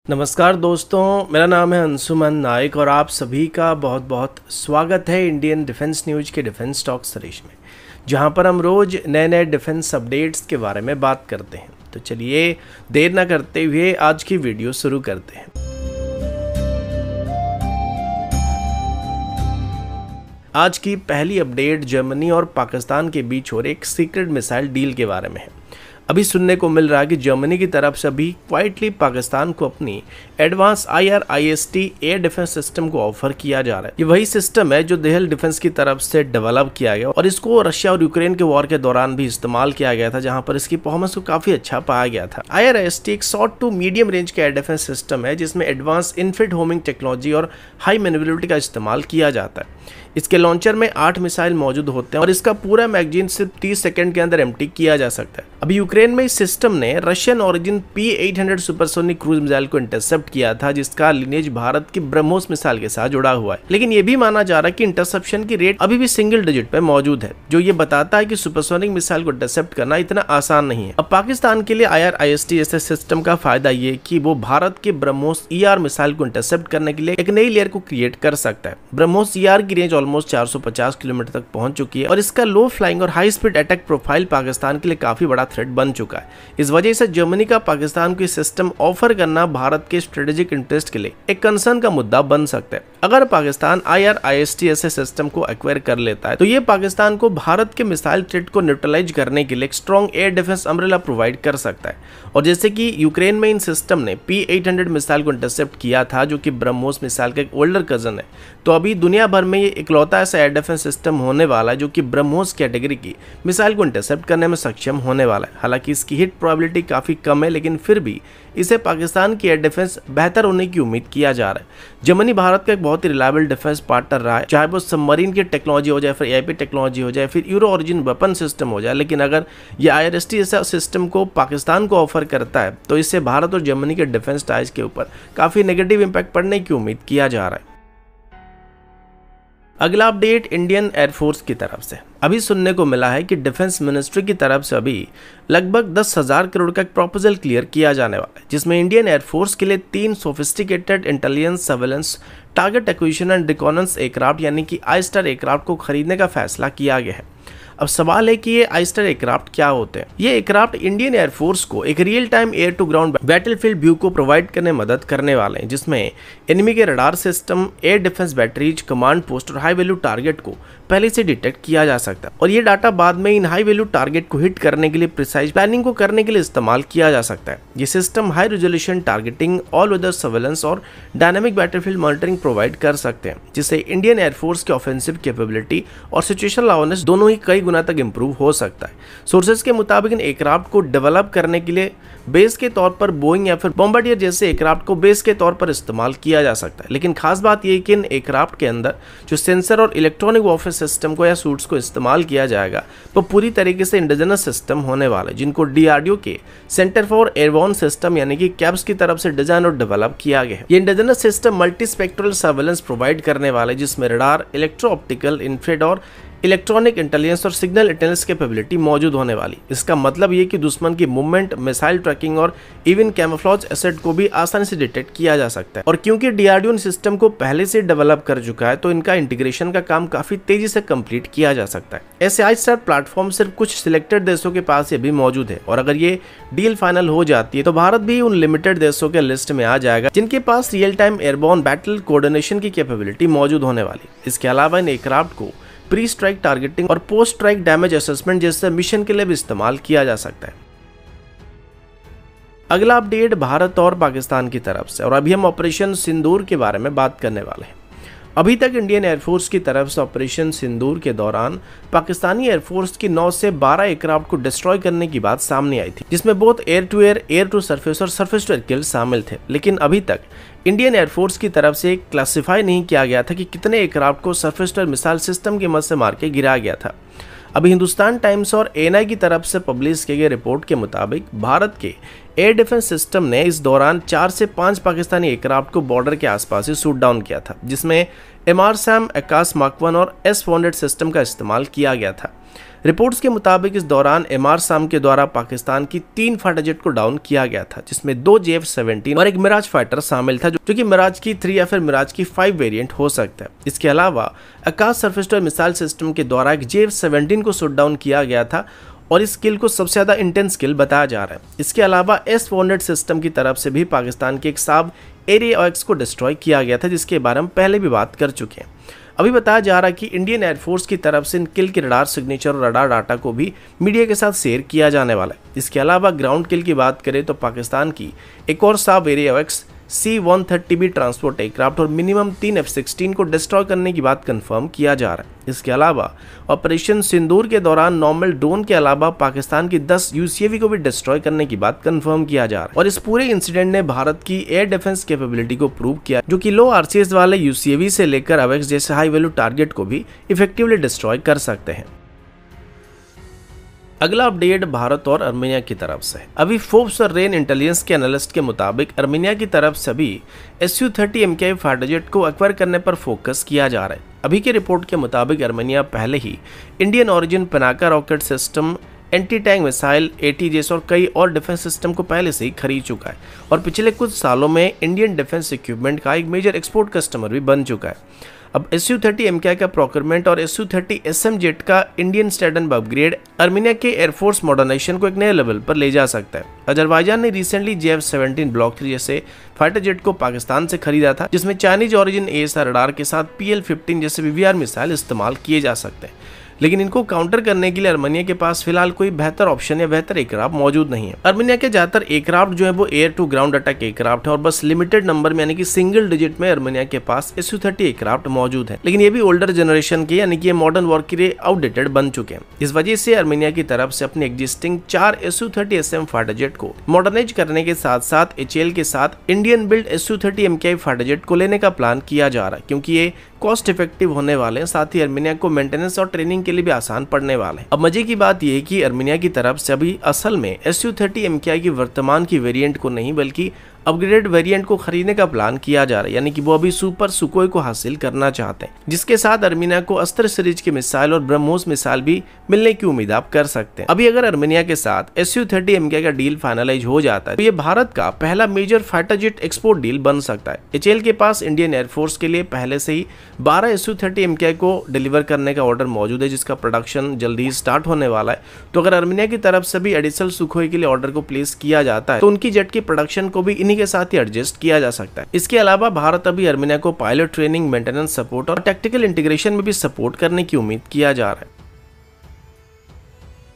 नमस्कार दोस्तों, मेरा नाम है अंशुमन नायक और आप सभी का बहुत बहुत स्वागत है इंडियन डिफेंस न्यूज के डिफेंस टॉक सीरीज में, जहां पर हम रोज नए नए डिफेंस अपडेट्स के बारे में बात करते हैं। तो चलिए देर ना करते हुए आज की वीडियो शुरू करते हैं। आज की पहली अपडेट जर्मनी और पाकिस्तान के बीच हो रहे एक सीक्रेट मिसाइल डील के बारे में है। अभी सुनने को मिल रहा है कि जर्मनी की तरफ से अभी क्वाइटली पाकिस्तान को अपनी advance IRIST air defence system को ऑफर किया जा रहा है। ये वही सिस्टम है जो देहल डिफेंस की तरफ से डेवलप किया गया और इसको रशिया और यूक्रेन के वॉर के दौरान भी इस्तेमाल किया गया था, जहां पर इसकी परफॉर्मेंस को काफी अच्छा पाया गया था। IRIST एक शॉर्ट टू मीडियम रेंज का एयर डिफेंस सिस्टम है जिसमें एडवांस इनफिल्ड होमिंग टेक्नोलॉजी और हाई मैन्युवरेबिलिटी का इस्तेमाल किया जाता है। इसके लॉन्चर में 8 मिसाइल मौजूद होते हैं और इसका पूरा मैगजीन सिर्फ 30 सेकंड के अंदर एम्प्टी किया जा सकता है। अभी यूक्रेन में इस सिस्टम ने Russian origin P-800 supersonic cruise missile को इंटरसेप्ट किया था, जिसका लिनेज भारत की ब्रह्मोस मिसाइल के साथ जुड़ा हुआ है। लेकिन यह भी माना जा रहा है कि इंटरसेप्शन की रेट अभी भी सिंगल डिजिट पे मौजूद है, जो ये बताता है कि सुपरसोनिक मिसाइल को इंटरसेप्ट करना इतना आसान नहीं है। अब पाकिस्तान के लिए IRIST जैसे सिस्टम का फायदा ये कि वो भारत के ब्रह्मोस ER मिसाइल को इंटरसेप्ट करने के लिए एक नई लेयर को क्रिएट कर सकता है। ब्रह्मोस ER की रेंज ऑलमोस्ट 450 किलोमीटर तक पहुंच चुकी है और इसका लो फ्लाइंग और high speed attack profile Pakistan के लिए काफी बड़ा थ्रेट बन चुका है। इस वजह से जर्मनी का पाकिस्तान को सिस्टम ऑफर करना भारत के स्ट्रेटेजिक इंटरेस्ट के लिए एक कंसर्न का मुद्दा बन सकता है। अगर पाकिस्तान IRIST ऐसे सिस्टम को एक्वायर कर लेता है तो ये पाकिस्तान को भारत के मिसाइल थ्रेट को न्यूट्रलाइज करने के लिए एक strong air defence umbrella provide कर सकता है। और जैसे कि यूक्रेन में इन सिस्टम ने P-800 मिसाइल को इंटरसेप्ट किया था, जो कि ब्रह्मोस मिसाइल का एक ओल्डर कजन है, तो अभी दुनिया भर में ये इकलौता ऐसा एयर डिफेंस सिस्टम होने वाला है जो कि ब्रह्मोस कैटेगरी की मिसाइल को इंटरसेप्ट करने में सक्षम होने वाला है। हालांकि इसकी हिट प्रोबेबिलिटी काफी कम है, लेकिन फिर भी इसे पाकिस्तान की एयर डिफेंस बेहतर होने की उम्मीद किया जा रहा है। जर्मनी भारत का एक बहुत ही रिलायबल डिफेंस पार्टनर रहा है, चाहे वो सबमरीन की टेक्नोलॉजी हो जाए, फिर AIP टेक्नोलॉजी हो जाए, फिर यूरो ओरिजिन वेपन सिस्टम हो जाए। लेकिन अगर ये IRIST जैसा सिस्टम को पाकिस्तान को ऑफर करता है तो इससे भारत और जर्मनी के डिफेंस टाइज के ऊपर काफी नेगेटिव इंपैक्ट पड़ने की उम्मीद किया जा रहा है। अगला अपडेट इंडियन एयरफोर्स की तरफ से अभी सुनने को मिला है कि डिफेंस मिनिस्ट्री की तरफ से अभी लगभग 10,000 करोड़ का एक प्रपोजल क्लियर किया जाने वाला है, जिसमें इंडियन एयरफोर्स के लिए 3 sophisticated intelligence surveillance target acquisition and reconnaissance aircraft यानी कि I-STAR एयरक्राफ्ट को खरीदने का फैसला किया गया है। अब सवाल है कि ये I-STAR एयरक्राफ्ट क्या होते हैं। ये एयरक्राफ्ट इंडियन एयरफोर्स को एक real time air to ground battlefield view को प्रोवाइड करने में मदद करने वाले हैं, जिसमें एनिमी के radar system, air defence batteries, command post और हाई वैल्यू टारगेट को पहले से डिटेक्ट किया जा सकता है और ये डाटा बाद में इन हाई वैल्यू टारगेट को हिट करने के लिए प्रिसाइज प्लानिंग को करने के लिए इस्तेमाल किया जा सकता है। ये system high resolution targeting, all weather surveillance और डायनामिक बैटलफील्ड मॉनिटरिंग प्रोवाइड कर सकते हैं, जिससे इंडियन एयरफोर्स की ऑफेंसिव कैपेबिलिटी और सिचुएशनल अवेयरनेस दोनों ही कई गुना तक इंप्रूव हो सकता है। सोर्सेज के मुताबिक इन एयरक्राफ्ट को डेवलप करने के लिए बेस के तौर पर बोइंग या फिर बॉम्बार्डियर जैसे एयरक्राफ्ट को बेस के तौर पर इस्तेमाल किया जा सकता है। लेकिन खास बात यह है कि इन एयरक्राफ्ट के अंदर जो सेंसर और इलेक्ट्रॉनिक वॉरफेयर सिस्टम को या सूट्स को इस्तेमाल किया जाएगा वो पूरी तरीके से इंडिजिनस सिस्टम होने वाले, जिनको DRDO के सेंटर फॉर एयरबोर्न सिस्टम यानी कि कैब्स की तरफ से डिजाइन और डेवलप किया गया है। ये indigenous system multi spectral surveillance provide करने वाले, जिसमें रडार, इलेक्ट्रो ऑप्टिकल, इंफ्रारेड और इलेक्ट्रॉनिक इंटेलिजेंस और सिग्नल इंटेलिजेंस कैपेबिलिटी मौजूद होने वाली। इसका मतलब ये कि दुश्मन की मूवमेंट, मिसाइल ट्रैकिंग और इवन कैमोफ्लेज एसेट को भी आसानी से डिटेक्ट किया जा सकता है। और क्योंकि DRDO इन सिस्टम को पहले से डेवलप कर चुका है तो इनका इंटीग्रेशन का काम काफी तेजी से कंप्लीट किया जा सकता है। ऐसे I-STAR प्लेटफॉर्म सिर्फ कुछ सिलेक्टेड देशों के पास ये भी मौजूद है और अगर ये डील फाइनल हो जाती है तो भारत भी उन लिमिटेड देशों के लिस्ट में आ जाएगा जिनके पास real time airborne battle coordination की कैपेबिलिटी मौजूद होने वाली। इसके अलावा इन एयरक्राफ्ट को प्री स्ट्राइक टारगेटिंग और पोस्ट स्ट्राइक डैमेज असेसमेंट जैसे मिशन के लिए भी इस्तेमाल किया जा सकता है। अगला अपडेट भारत और पाकिस्तान की तरफ से और अभी हम ऑपरेशन सिंदूर के बारे में बात करने वाले हैं। अभी तक इंडियन एयरफोर्स की तरफ से ऑपरेशन सिंदूर के दौरान पाकिस्तानी एयरफोर्स की 9 से 12 एयरक्राफ्ट को डिस्ट्रॉय करने की बात सामने आई थी, जिसमें बहुत air to air, air to surface और सरफेस टू एयर किल शामिल थे। लेकिन अभी तक इंडियन एयरफोर्स की तरफ से क्लासिफाई नहीं किया गया था कि कितने एयरक्राफ्ट को surface to air missile system की मदद से मार के गिराया गया था। अभी हिंदुस्तान टाइम्स और ANI की तरफ से पब्लिश की गई रिपोर्ट के मुताबिक भारत के एयर डिफेंस सिस्टम ने इस दौरान 4 से 5 पाकिस्तानी एयरक्राफ्ट को बॉर्डर के आसपास ही शूट डाउन किया था, जिसमें MR-SAM, ACAS Mark 1 और S-400 सिस्टम का इस्तेमाल किया गया था। रिपोर्ट्स के मुताबिक इस दौरान एमआर साम के द्वारा पाकिस्तान की 3 फाइटर जेट को डाउन किया गया था, जिसमें 2 JF-17 और एक मिराज फाइटर शामिल था, जो कि मिराज की 3 या फिर मिराज की 5 वेरिएंट हो सकता है। इसके अलावा आकाश सरफेस टू मिसाइल सिस्टम के द्वारा एक JF-17 को शूट डाउन किया गया था और इस किल को सबसे ज्यादा इंटेंस किल बताया जा रहा है। इसके अलावा S-400 सिस्टम की तरफ से भी पाकिस्तान के एक साब एरिया-OX को डिस्ट्रॉय किया गया था, जिसके बारे में पहले भी बात कर चुके हैं। अभी बताया जा रहा है कि इंडियन एयरफोर्स की तरफ से इन किल के रडार सिग्नेचर और रडार डाटा को भी मीडिया के साथ शेयर किया जाने वाला है। इसके अलावा ग्राउंड किल की बात करें तो पाकिस्तान की एक और साब एरिया-OX C-130B ट्रांसपोर्ट एयरक्राफ्ट और मिनिमम 3 F-16 को डिस्ट्रॉय करने की बात कंफर्म किया जा रहा है। इसके अलावा ऑपरेशन सिंदूर के दौरान नॉर्मल ड्रोन के अलावा पाकिस्तान की 10 UCAV को भी डिस्ट्रॉय करने की बात कंफर्म किया जा रहा है। और इस पूरे इंसिडेंट ने भारत की एयर डिफेंस कैपेबिलिटी को प्रूव किया, जो कि लो RCS वाले UCAV से लेकर AWACS जैसे हाई वैल्यू टारगेट को भी इफेक्टिवली डिस्ट्रॉय कर सकते हैं। अगला अपडेट भारत और अर्मेनिया की तरफ से। अभी फोर्ब्स और रेन इंटेलिजेंस के एनालिस्ट के मुताबिक अर्मेनिया की तरफ से भी Su-30 MKI फाइटर जेट को एक्वायर करने पर फोकस किया जा रहा है। अभी की रिपोर्ट के मुताबिक अर्मेनिया पहले ही Indian origin Pinaka rocket system, anti tank missile, ATGS और कई और डिफेंस सिस्टम को पहले से ही खरीद चुका है और पिछले कुछ सालों में इंडियन डिफेंस इक्विपमेंट का एक मेजर एक्सपोर्ट कस्टमर भी बन चुका है। अब Su-30 MKI का प्रोक्योरमेंट और Su-30 SM जेट का इंडियन स्टैंडर्ड अपग्रेड अर्मेनिया के एयरफोर्स मॉडर्नाइजेशन को एक नए लेवल पर ले जा सकता है। अजरबैजान ने रिसेंटली JF-17 ब्लॉक 3 जैसे फाइटर जेट को पाकिस्तान से खरीदा था, जिसमें चाइनीज ओरिजिन AESA रडार के साथ PL-15 जैसे VVR मिसाइल इस्तेमाल किए जा सकते हैं, लेकिन इनको काउंटर करने के लिए अर्मेनिया के पास फिलहाल कोई बेहतर ऑप्शन या बेहतर एयरक्राफ्ट मौजूद नहीं है। अर्मेनिया के ज्यादातर एयरक्राफ्ट जो है वो air to ground attack aircraft है और बस लिमिटेड नंबर में यानी कि सिंगल डिजिट में अर्मेनिया के पास Su-30 एयरक्राफ्ट मौजूद है, लेकिन ये भी ओल्डर जनरेशन के यानी कि मॉडर्न वॉर के लिए आउटडेटेड बन चुके हैं। इस वजह से अर्मेनिया की तरफ से अपने existing 4 Su-30 SM fighter jet को मॉडर्नाइज करने के साथ साथ HAL के साथ Indian build Su-30 MKI fighter jet को लेने का प्लान किया जा रहा है, क्योंकि ये कॉस्ट इफेक्टिव होने वाले हैं, साथ ही अर्मेनिया को मेंटेनेंस और ट्रेनिंग के लिए भी आसान पड़ने वाले हैं। अब मजे की बात यह है कि अर्मेनिया की तरफ से अभी असल में Su-30 MKI की वर्तमान की वेरिएंट को नहीं बल्कि अपग्रेडेड वेरिएंट को खरीदने का प्लान किया जा रहा है, यानी कि वो अभी सुपर सुकोई को हासिल करना चाहते हैं, जिसके साथ अर्मेनिया को अस्त्र सीरीज के मिसाइल और ब्रह्मोस मिसाइल भी मिलने की उम्मीद आप कर सकते हैं। अभी अगर अर्मेनिया के साथ Su-30 MKI का डील फाइनलाइज हो जाता है तो ये भारत का पहला major fighter jet export deal बन सकता है। HAL के पास इंडियन एयरफोर्स के लिए पहले से ही 12 Su-30 MKI को डिलीवर करने का ऑर्डर मौजूद है, जिसका प्रोडक्शन जल्दी ही स्टार्ट होने वाला है। तो अगर अर्मेनिया की तरफ से भी एडिशनल सुखोई के लिए ऑर्डर को प्लेस किया जाता है तो उनकी जेट की प्रोडक्शन को भी इन्हीं के साथ ही एडजस्ट किया जा सकता है। इसके अलावा भारत अभी अर्मेनिया को पायलट ट्रेनिंग, मेंटेनेंस सपोर्ट और टैक्टिकल इंटीग्रेशन में भी सपोर्ट करने की उम्मीद किया जा रहा है।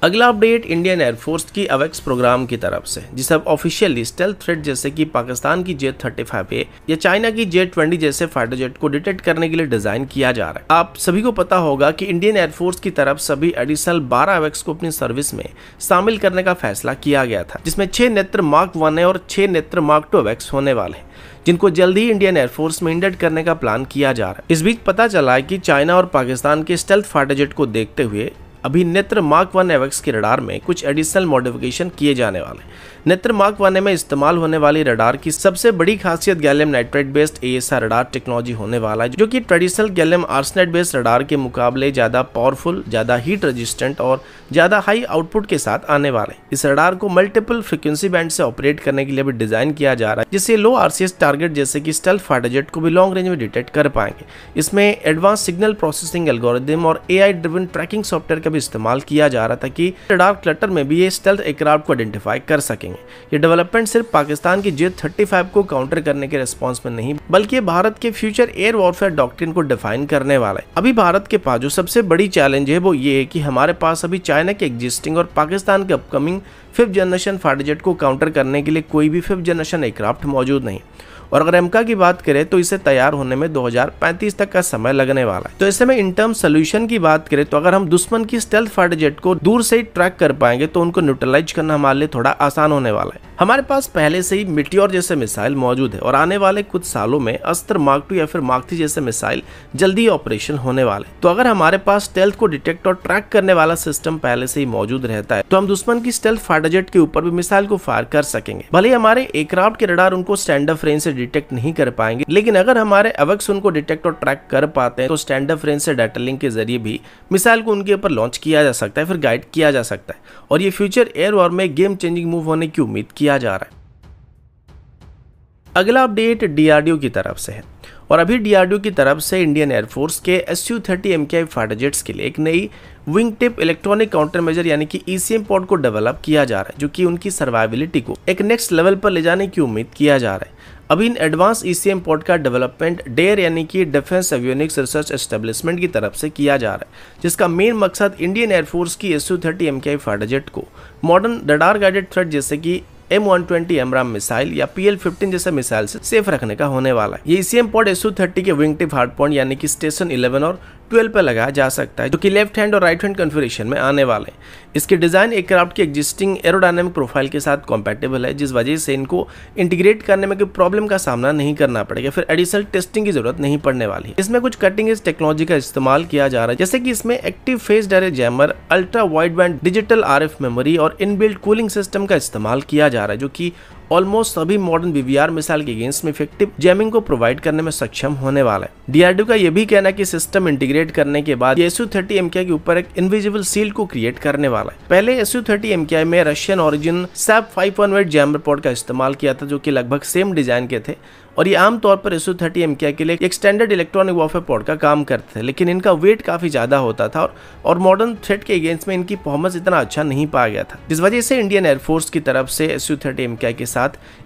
अगला अपडेट इंडियन एयरफोर्स की AWACS प्रोग्राम की तरफ से, जिसे अब ऑफिशियली स्टेल्थ थ्रेट जैसे कि पाकिस्तान की Jet-35A या चाइना की Jet-20 जैसे फाइटर जेट को डिटेक्ट करने के लिए डिजाइन किया जा रहा है। आप सभी को पता होगा कि इंडियन एयरफोर्स की तरफ सभी एडिशनल 12 AWACS को अपनी सर्विस में शामिल करने का फैसला किया गया था, जिसमें 6 नेत्र Mark 1 है और 6 नेत्र Mark 2 AWACS होने वाले हैं, जिनको जल्द ही इंडियन एयरफोर्स में इंडक्ट करने का प्लान किया जा रहा है। इस बीच पता चला है कि चाइना और पाकिस्तान के स्टेल्थ फाइटर जेट को देखते हुए अभी नेत्र Mark 1 AWACS के रडार में कुछ एडिशनल मॉडिफिकेशन किए जाने वाले हैं। नेत्र Mark 1 में इस्तेमाल होने वाली रडार की सबसे बड़ी खासियत gallium nitride based AESA radar technology होने वाला है, जो कि traditional gallium arsenide based radar के मुकाबले ज्यादा पावरफुल, ज्यादा हीट रेजिस्टेंट और ज्यादा हाई आउटपुट के साथ आने वाले हैं। इस रडार को मल्टीपल फ्रीक्वेंसी बैंड से ऑपरेट करने के लिए भी डिजाइन किया जा रहा है, जिससे लो RCS टारगेट जैसे कि स्टेल्थ फाइटर जेट को भी लॉन्ग रेंज में डिटेक्ट कर पाएंगे। इसमें एडवांस सिग्नल प्रोसेसिंग एल्गोरिथम और AI ड्रिवन ट्रैकिंग सॉफ्टवेयर का भी इस्तेमाल किया जा रहा था कि रडार क्लटर में भी ये स्टेल्थ एयरक्राफ्ट को आइडेंटिफाई कर सकेंगे। ये डेवलपमेंट सिर्फ पाकिस्तान की Jet-35 को काउंटर करने के रिस्पॉन्स में नहीं, बल्कि भारत के फ्यूचर एयर वॉरफेयर डॉक्ट्रिन को डिफाइन करने वाला है। अभी भारत के पास जो सबसे बड़ी चैलेंज है वो ये है कि हमारे पास अभी चाइना के एग्जिस्टिंग और पाकिस्तान के upcoming 5th generation fighter jet को काउंटर करने के लिए कोई भी 5th जनरेशन एयरक्राफ्ट मौजूद नहीं। और अगर एमका की बात करें तो इसे तैयार होने में 2035 तक का समय लगने वाला है। तो ऐसे में इन टर्म सोल्यूशन की बात करें तो अगर हम दुश्मन की स्टेल्थ फाइटर जेट को दूर से ही ट्रैक कर पाएंगे तो उनको न्यूट्रलाइज करना हमारे लिए थोड़ा आसान होने वाला है। हमारे पास पहले से ही मिटियोर जैसे मिसाइल मौजूद है और आने वाले कुछ सालों में अस्त्र मार्क 2 या फिर मार्क 3 जैसे मिसाइल जल्दी ऑपरेशन होने वाले। तो अगर हमारे पास स्टेल्थ को डिटेक्ट और ट्रैक करने वाला सिस्टम पहले से ही मौजूद रहता है तो हम दुश्मन की स्टेल्थ फाइटर जेट के ऊपर भी मिसाइल को फायर कर सकेंगे। भले ही हमारे एयरक्राफ्ट के रडार उनको स्टैंड ऑफ रेंज से डिटेक्ट नहीं कर पाएंगे, लेकिन अगर हमारे एवक्स उनको डिटेक्ट और ट्रैक कर पाते हैं तो स्टैंड ऑफ रेंज से डाटा लिंक के जरिए भी मिसाइल को उनके ऊपर लॉन्च किया जा सकता है, फिर गाइड किया जा सकता है और ये फ्यूचर एयर वॉर में गेम चेंजिंग मूव होने की उम्मीद किया जा रहा है। अगला अपडेट डीआरडीओ की तरफ से है और अभी डीआरडीओ की तरफ से इंडियन एयरफोर्स के Su-30 MKI फाइटर जेट्स के लिए एक नई wing tip electronic counter measure यानी कि ECM पॉड को डेवलप किया जा रहा है, जो कि उनकी सर्वाइबिलिटी को एक नेक्स्ट लेवल पर ले जाने की उम्मीद किया जा रहा है। अभी इन एडवांस ECM पॉड का डेवलपमेंट डेयर यानी कि डिफेंस एवियोनिक्स रिसर्च एस्टेब्लिशमेंट की तरफ से किया जा रहा है, जिसका मेन मकसद इंडियन एयरफोर्स की Su-30 MKI फाइटर जेट को मॉडर्न रडार गाइडेड थ्रेट जैसे कि M120 एमराम मिसाइल या PL-15 जैसे मिसाइल से सेफ रखने का होने वाला है। ये ECM पॉड Su-30 के विंग टिप हार्ड पॉइंट यानी कि स्टेशन 11 और 12 पर लगाया जा सकता है, जो कि लेफ्ट हैंड और राइट हैंड कॉन्फ़िगरेशन में आने वाले हैं। इसकी डिजाइन एयरक्राफ्ट की एग्जिस्टिंग एरोडायनामिक प्रोफाइल के साथ कॉम्पैटिबल है, जिस वजह से इनको इंटीग्रेट करने में कोई प्रॉब्लम का सामना नहीं करना पड़ेगा, फिर एडिशनल टेस्टिंग की जरूरत नहीं पड़ने वाली है। इसमें कुछ कटिंग एज टेक्नोलॉजी का इस्तेमाल किया जा रहा है, जैसे कि इसमें active face direct jammer, ultra wide band digital RF memory और इनबिल्ट कूलिंग सिस्टम का इस्तेमाल किया जा रहा है, जो कि ऑलमोस्ट सभी मॉडर्न VVR मिसाइल के अगेंस्ट में इफेक्टिव जैमिंग को प्रोवाइड करने में सक्षम होने वाला है। डीआरडीओ का यह भी कहना है कि सिस्टम इंटीग्रेट करने के बाद Su-30 MKI के ऊपर एक इनविजिबल सील्ड को क्रिएट करने वाला है। पहले Su-30 MKI में Russian origin SAP 518 jammer pod का इस्तेमाल किया था, जो कि लगभग सेम डिजाइन के थे और ये आमतौर पर Su-30 MKI के लिए एक स्टैंडर्ड इलेक्ट्रॉनिक वॉरफेयर पॉड का काम करते थे, लेकिन इनका वेट काफी ज्यादा होता था और मॉडर्न थ्रेट के अगेंस्ट में इनकी परफॉर्मेंस इतना अच्छा नहीं पाया गया था, जिस वजह से इंडियन एयरफोर्स की तरफ से Su-30 MKI के साथ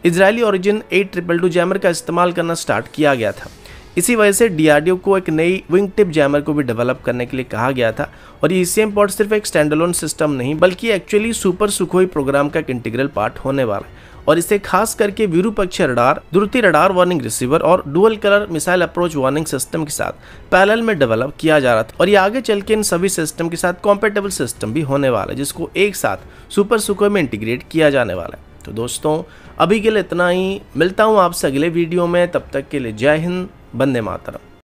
इजरायली ओरिजिन 822 जैमर का इस्तेमाल करना स्टार्ट किया गया था। इसी वजह से डीआरडीओ को एक नई विंग टिप जैमर को भी डेवलप करने के लिए कहा गया था और ये ECM पॉड सिर्फ एक स्टैंडअलोन सिस्टम नहीं बल्कि एक्चुअली सुपर सुखोई प्रोग्राम का एक इंटीग्रल पार्ट होने वाला है और इसे खास करके Virupaksha radar, Druti radar warning receiver और dual colour missile approach warning system के साथ पैरेलल में डेवलप किया जा रहा था और ये आगे चल के इन सभी सिस्टम के साथ कॉम्पेटेबल सिस्टम भी होने वाला है, जिसको एक साथ सुपर सुखोई में इंटीग्रेट किया जाने वाला है। तो दोस्तों अभी के लिए इतना ही, मिलता हूँ आपसे अगले वीडियो में, तब तक के लिए जय हिंद, वंदे मातरम।